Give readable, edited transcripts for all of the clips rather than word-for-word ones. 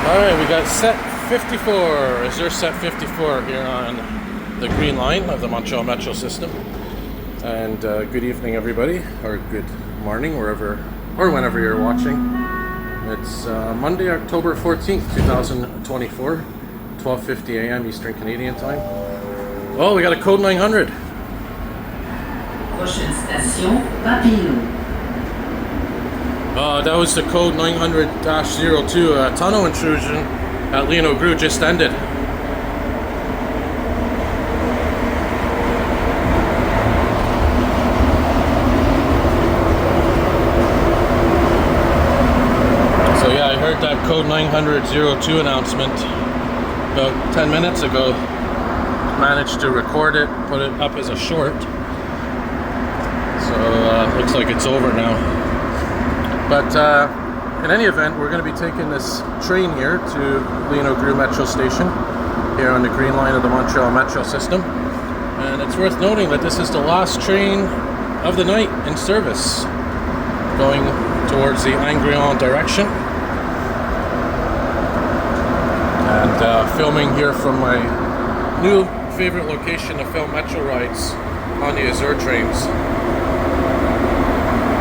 Alright, we got set 54, AZUR set 54 here on the green line of the Montreal Metro system. And good evening everybody, or good morning wherever or whenever you're watching. It's Monday, October 14th, 2024, 12:50 a.m. Eastern Canadian time. Oh, we got a code 900. Prochaine station, Papillon. That was the code 900-02. Tunnel intrusion at Lionel-Groulx just ended. So yeah, I heard that code 900-02 announcement about 10 minutes ago. Managed to record it, put it up as a short. So looks like it's over now. But in any event, we're going to be taking this train here to Lionel-Groulx Metro Station here on the green line of the Montreal Metro system. And it's worth noting that this is the last train of the night in service going towards the Angrignon direction. And filming here from my new favorite location to film Metro rides on the AZUR trains.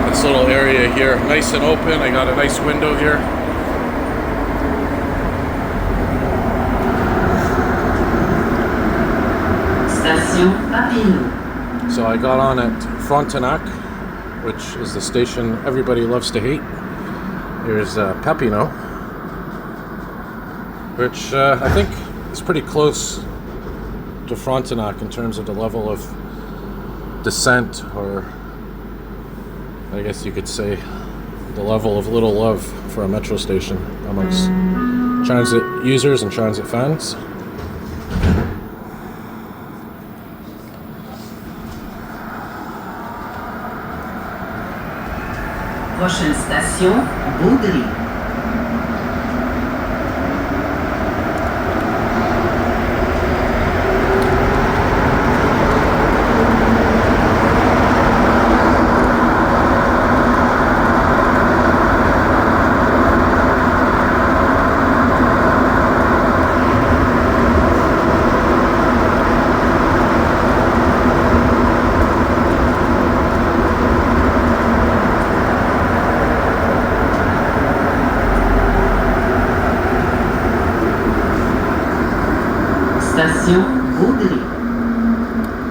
This little area here, nice and open. I got a nice window here. Station Papillon. So I got on at Frontenac, which is the station everybody loves to hate. Here's Papillon, which I think is pretty close to Frontenac in terms of the level of descent, or I guess you could say the level of little love for a metro station amongst transit users and transit fans. Prochaine station, Berri-UQAM.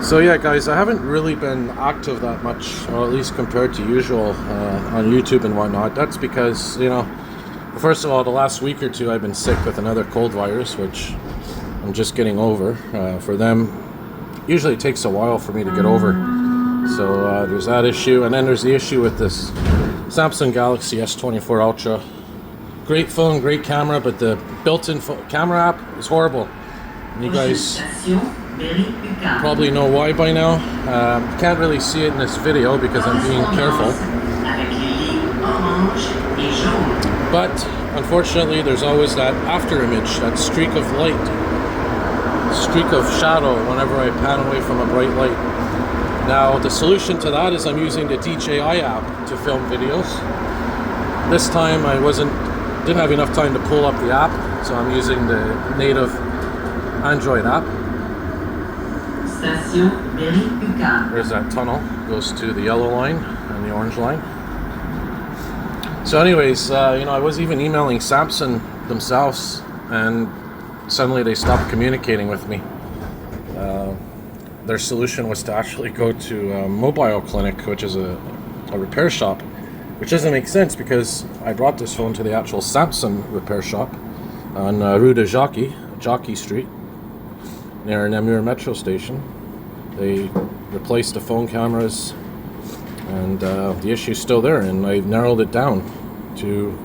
So yeah guys, I haven't really been active that much, or at least compared to usual on YouTube and whatnot. That's because, you know, first of all, the last week or two I've been sick with another cold virus, which I'm just getting over. For them, usually it takes a while for me to get over. So there's that issue, and then there's the issue with this Samsung Galaxy S24 Ultra. Great phone, great camera, but the built-in camera app is horrible. You guys probably know why by now. Can't really see it in this video because I'm being careful. But unfortunately, there's always that after image, that streak of light, streak of shadow whenever I pan away from a bright light. Now, the solution to that is I'm using the DJI app to film videos. This time I didn't have enough time to pull up the app, so I'm using the native Android app. Station Berri-UQAM. There's that tunnel, goes to the yellow line and the orange line. So anyways, you know, I was even emailing Samsung themselves, and suddenly they stopped communicating with me. Their solution was to actually go to a mobile clinic, which is a repair shop, which doesn't make sense because I brought this phone to the actual Samsung repair shop on Rue de Jockey Street, near Namur Metro Station. They replaced the phone cameras, and the issue's still there, and I've narrowed it down to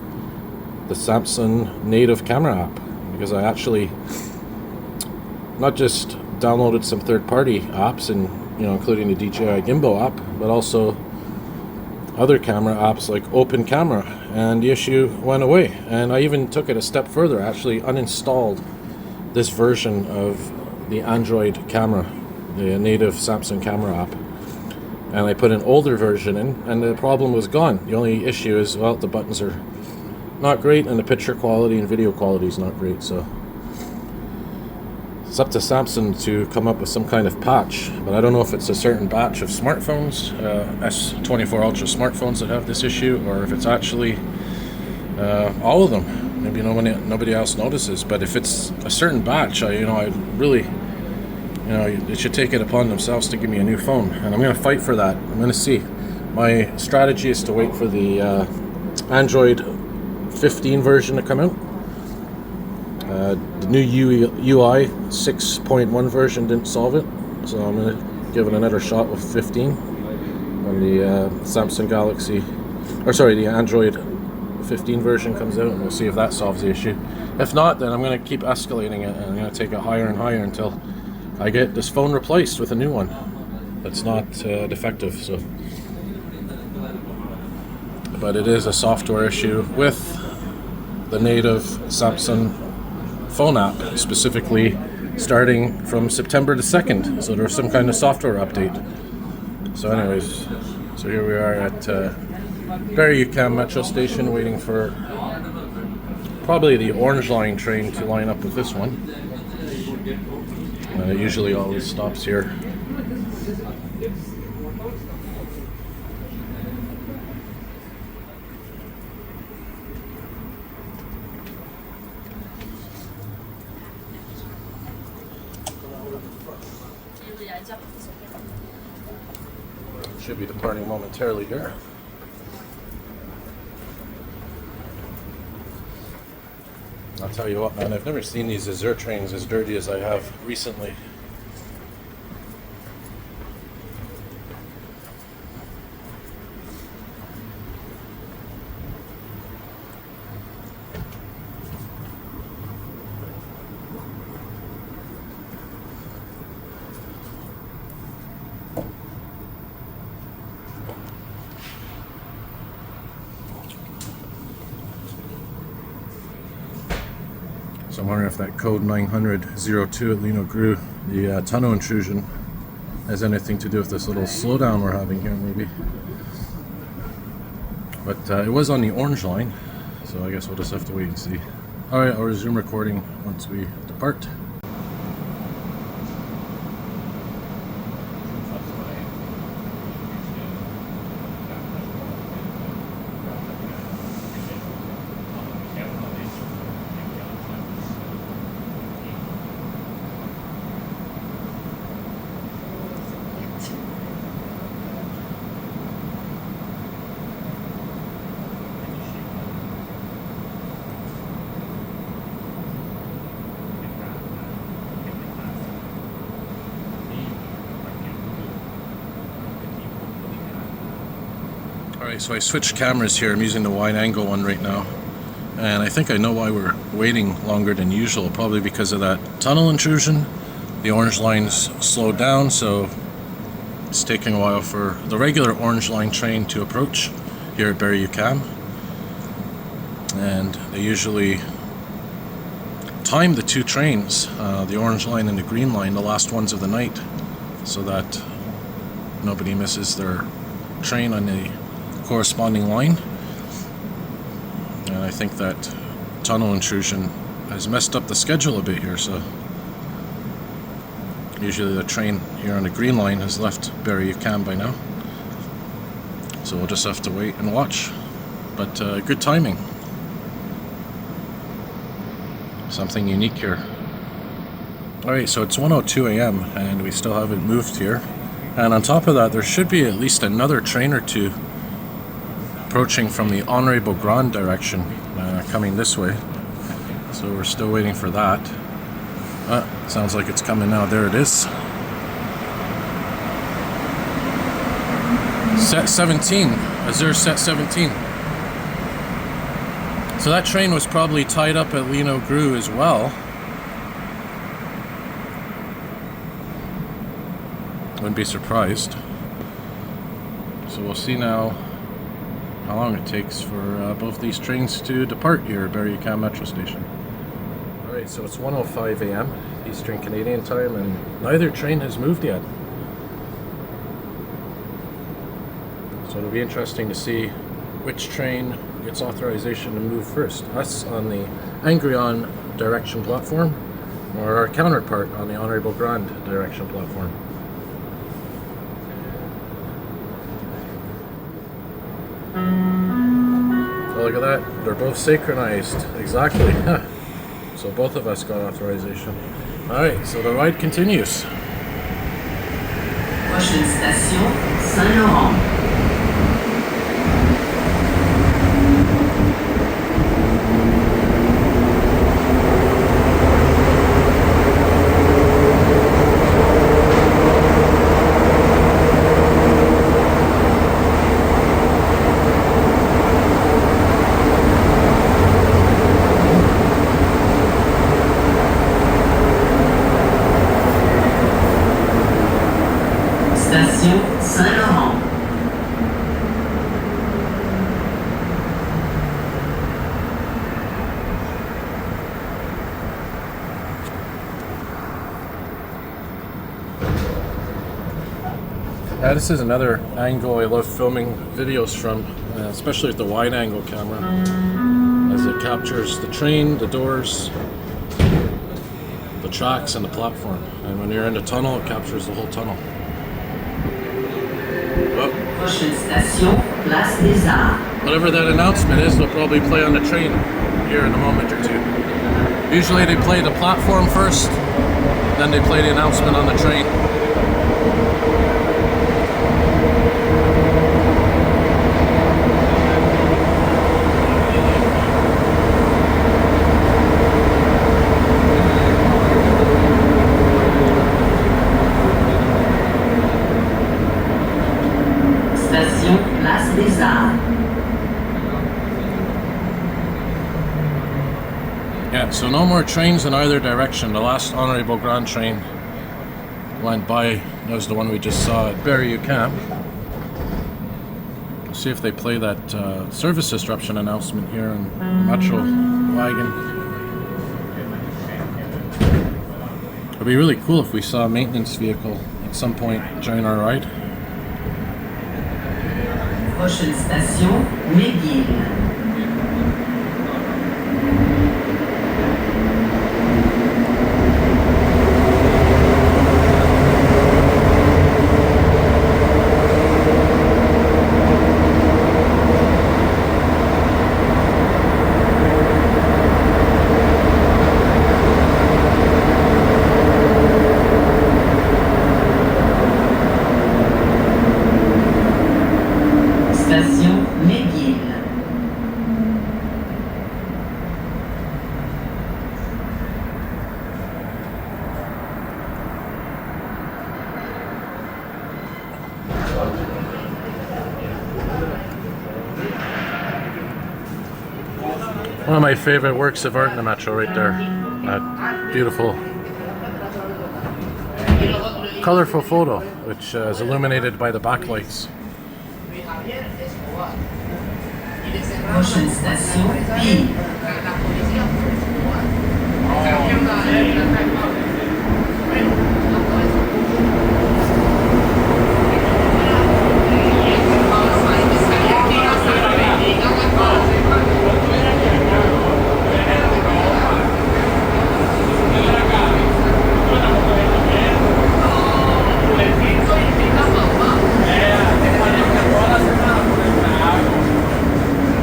the Samsung native camera app, because I actually not just downloaded some third-party apps, and you know, including the DJI Gimbal app, but also other camera apps like Open Camera, and the issue went away. And I even took it a step further. I actually uninstalled this version of the Android camera, the native Samsung camera app, and I put an older version in, and the problem was gone. The only issue is, well, the buttons are not great, and the picture quality and video quality is not great. So it's up to Samsung to come up with some kind of patch, but I don't know if it's a certain batch of smartphones, S24 Ultra smartphones that have this issue, or if it's actually all of them. Maybe nobody else notices. But if it's a certain batch, I really, they should take it upon themselves to give me a new phone, and I'm going to fight for that. I'm going to see. My strategy is to wait for the Android 15 version to come out. The new UI 6.1 version didn't solve it, so I'm going to give it another shot with 15 when the Samsung Galaxy, the Android 15 version comes out, and we'll see if that solves the issue. If not, then I'm going to keep escalating it, and I'm going to take it higher and higher until I get this phone replaced with a new one that's not defective. So, but it is a software issue with the native Samsung phone app, specifically starting from September the 2nd. So there's some kind of software update. So anyways, so here we are at Berri-UQAM metro station, waiting for probably the Orange Line train to line up with this one. It usually always stops here. Should be departing momentarily here. I'll tell you what, man, I've never seen these AZUR trains as dirty as I have recently. So I'm wondering if that code 900-02 at Lionel-Groulx, the tunnel intrusion, has anything to do with this little slowdown we're having here, maybe. But it was on the Orange Line, so I guess we'll just have to wait and see. Alright, I'll resume recording once we depart. Alright, so I switched cameras here. I'm using the wide angle one right now. And I think I know why we're waiting longer than usual. Probably because of that tunnel intrusion. The Orange Line's slowed down, so it's taking a while for the regular Orange Line train to approach here at Berri-UQAM. And they usually time the two trains, the Orange Line and the Green Line, the last ones of the night, so that nobody misses their train on the corresponding line. And I think that tunnel intrusion has messed up the schedule a bit here, so usually the train here on the Green Line has left Berri-UQAM by now, so we'll just have to wait and watch. But good timing, something unique here. Alright, so it's 1:02 a.m. and we still haven't moved here, and on top of that there should be at least another train or two approaching from the Honorable Grand direction, coming this way. So we're still waiting for that. Sounds like it's coming now. There it is. Set 17. AZUR set 17. So that train was probably tied up at Lionel-Groulx as well. Wouldn't be surprised. So we'll see now how long it takes for both these trains to depart here at Berri-UQAM metro station. Alright, so it's 1:05 a.m. Eastern Canadian time, and neither train has moved yet. So it'll be interesting to see which train gets authorization to move first, us on the Angrignon direction platform or our counterpart on the Montréal Métro direction platform. Oh, look at that, they're both synchronized, exactly. So both of us got authorization. Alright, so the ride continues. Prochaine station, Saint-Laurent. Station Saint-Laurent. This is another angle I love filming videos from, especially with the wide angle camera, as it captures the train, the doors, the tracks, and the platform. And when you're in the tunnel, it captures the whole tunnel. Prochaine station, Place des Arts. Whatever that announcement is, they'll probably play on the train here in a moment or two. Usually they play the platform first, then they play the announcement on the train. Station Place des Arts. Yeah, so no more trains in either direction. The last Montréal train went by. That was the one we just saw at Berri-UQAM. See if they play that service disruption announcement here in the Metro wagon. It'd be really cool if we saw a maintenance vehicle at some point during our ride. Prochaine station, McGill. Station McGill. One of my favorite works of art in the Metro right there. That beautiful, colorful photo, which is illuminated by the backlights. Prochaine station, Pille.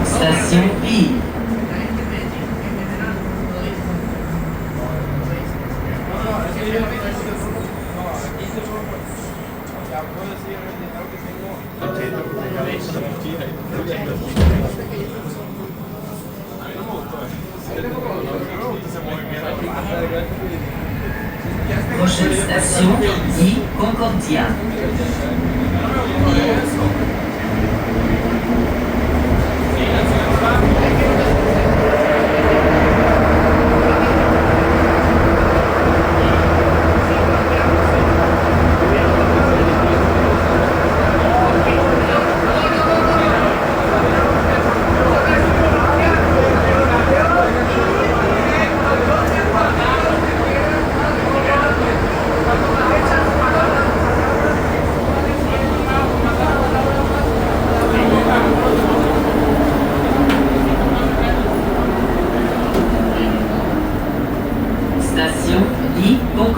Station Pille. Prochaine station, Guy Concordia.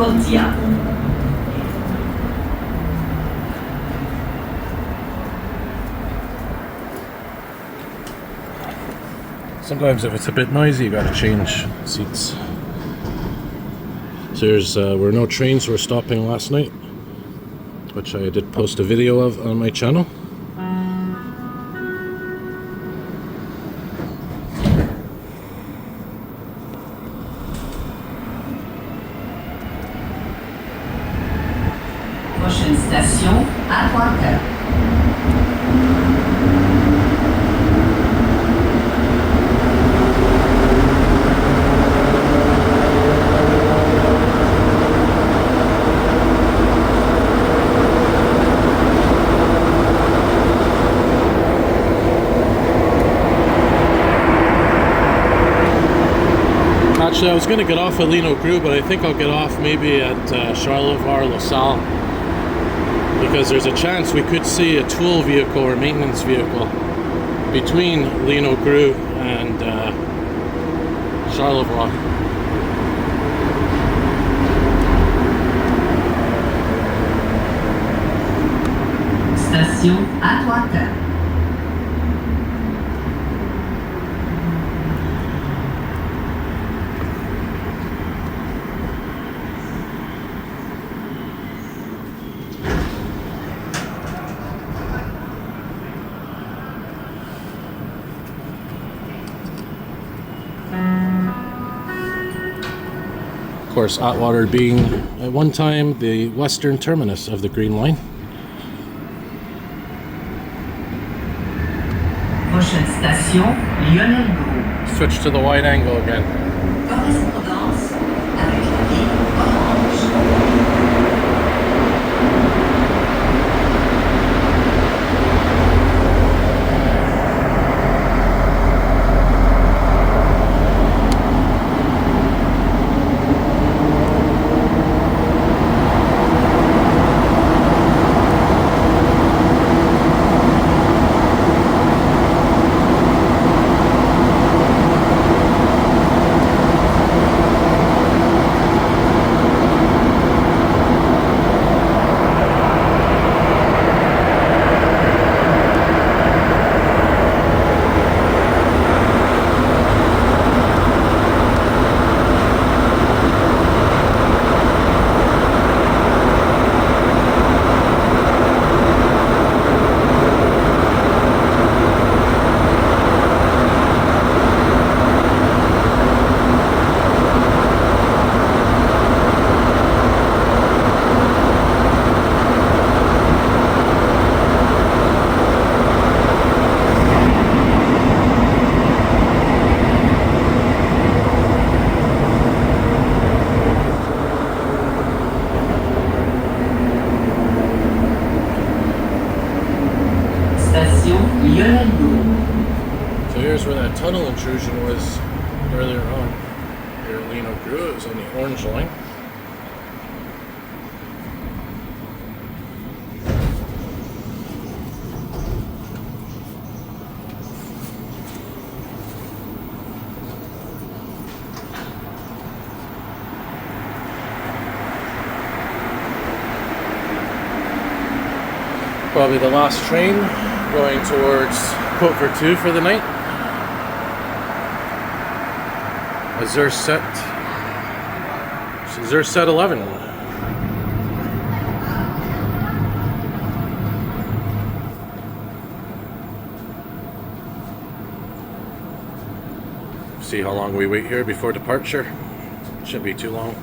Concordia. Sometimes if it's a bit noisy, you gotta change seats. So there's were no trains were stopping last night, which I did post a video of on my channel. Prochaine station, à droite. Actually, I was going to get off at Lionel-Groulx, but I think I'll get off maybe at Charlevoix, LaSalle, because there's a chance we could see a tool vehicle or maintenance vehicle between Lionel-Groulx and Charlevoix. Station à droite. Of course, Atwater being at one time the western terminus of the Green Line. Prochaine station, Lionel-Groulx. Switch to the wide angle again. Correspondance avec la ligne orange. Lionel-Groulx. So here's where that tunnel intrusion was earlier on. Here at Lionel-Groulx, it was on the orange line. Probably the last train going towards Côte Vertu for the night. AZUR set 11. See how long we wait here before departure. Shouldn't be too long.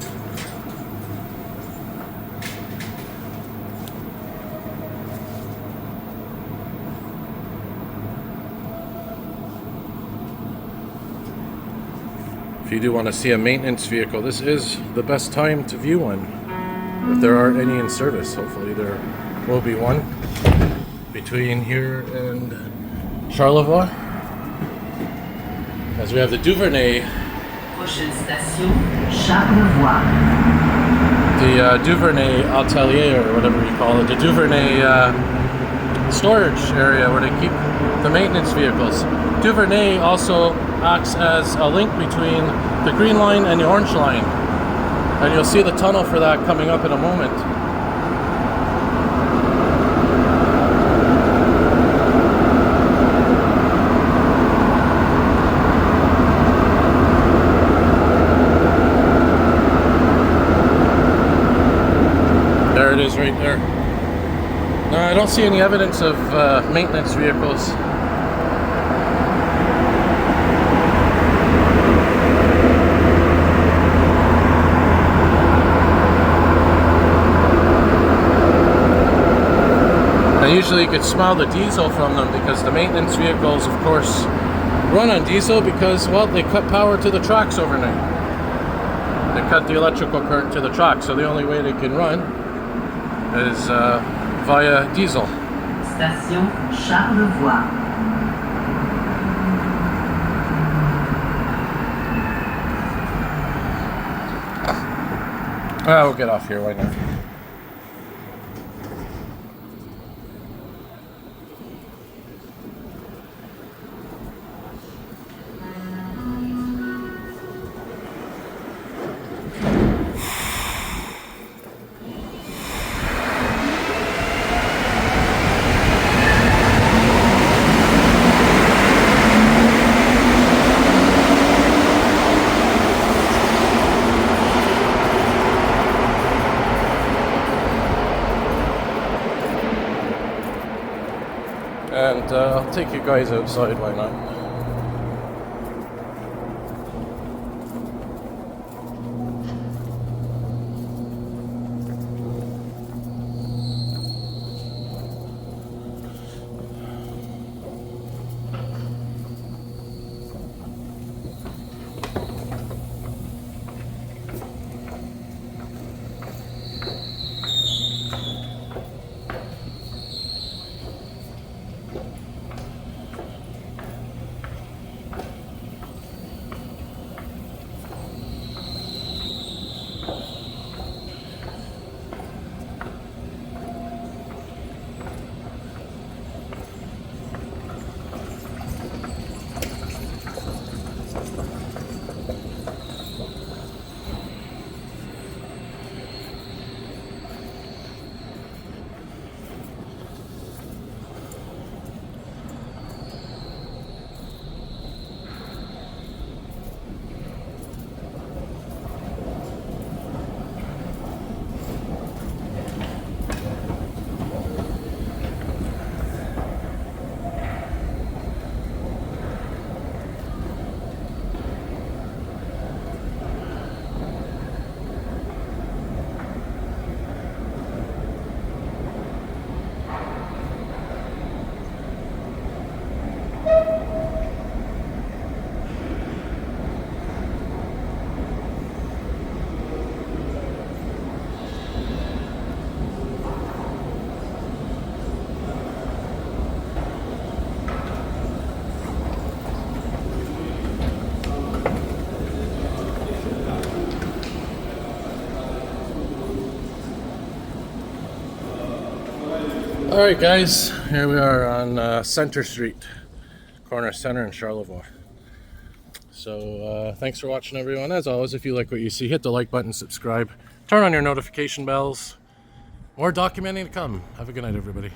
If you do want to see a maintenance vehicle, this is the best time to view one. If there are any in service, hopefully there will be one between here and Charlevoix. As we have the Duvernay. Prochaine station, Charlevoix. The Duvernay Atelier, or whatever you call it. The Duvernay storage area where they keep the maintenance vehicles. Duvernay also acts as a link between the Green Line and the Orange Line. And you'll see the tunnel for that coming up in a moment. There it is right there. No, I don't see any evidence of maintenance vehicles. And usually you could smell the diesel from them, because the maintenance vehicles, of course, run on diesel because, well, they cut power to the tracks overnight. They cut the electrical current to the tracks, so the only way they can run is via diesel. Station Charlevoix. We'll get off here, why not? And I'll take you guys outside, why not? Alright guys, here we are on Center Street, corner center in Charlevoix. So thanks for watching everyone. As always, if you like what you see, hit the like button, subscribe, turn on your notification bells. More documenting to come. Have a good night everybody.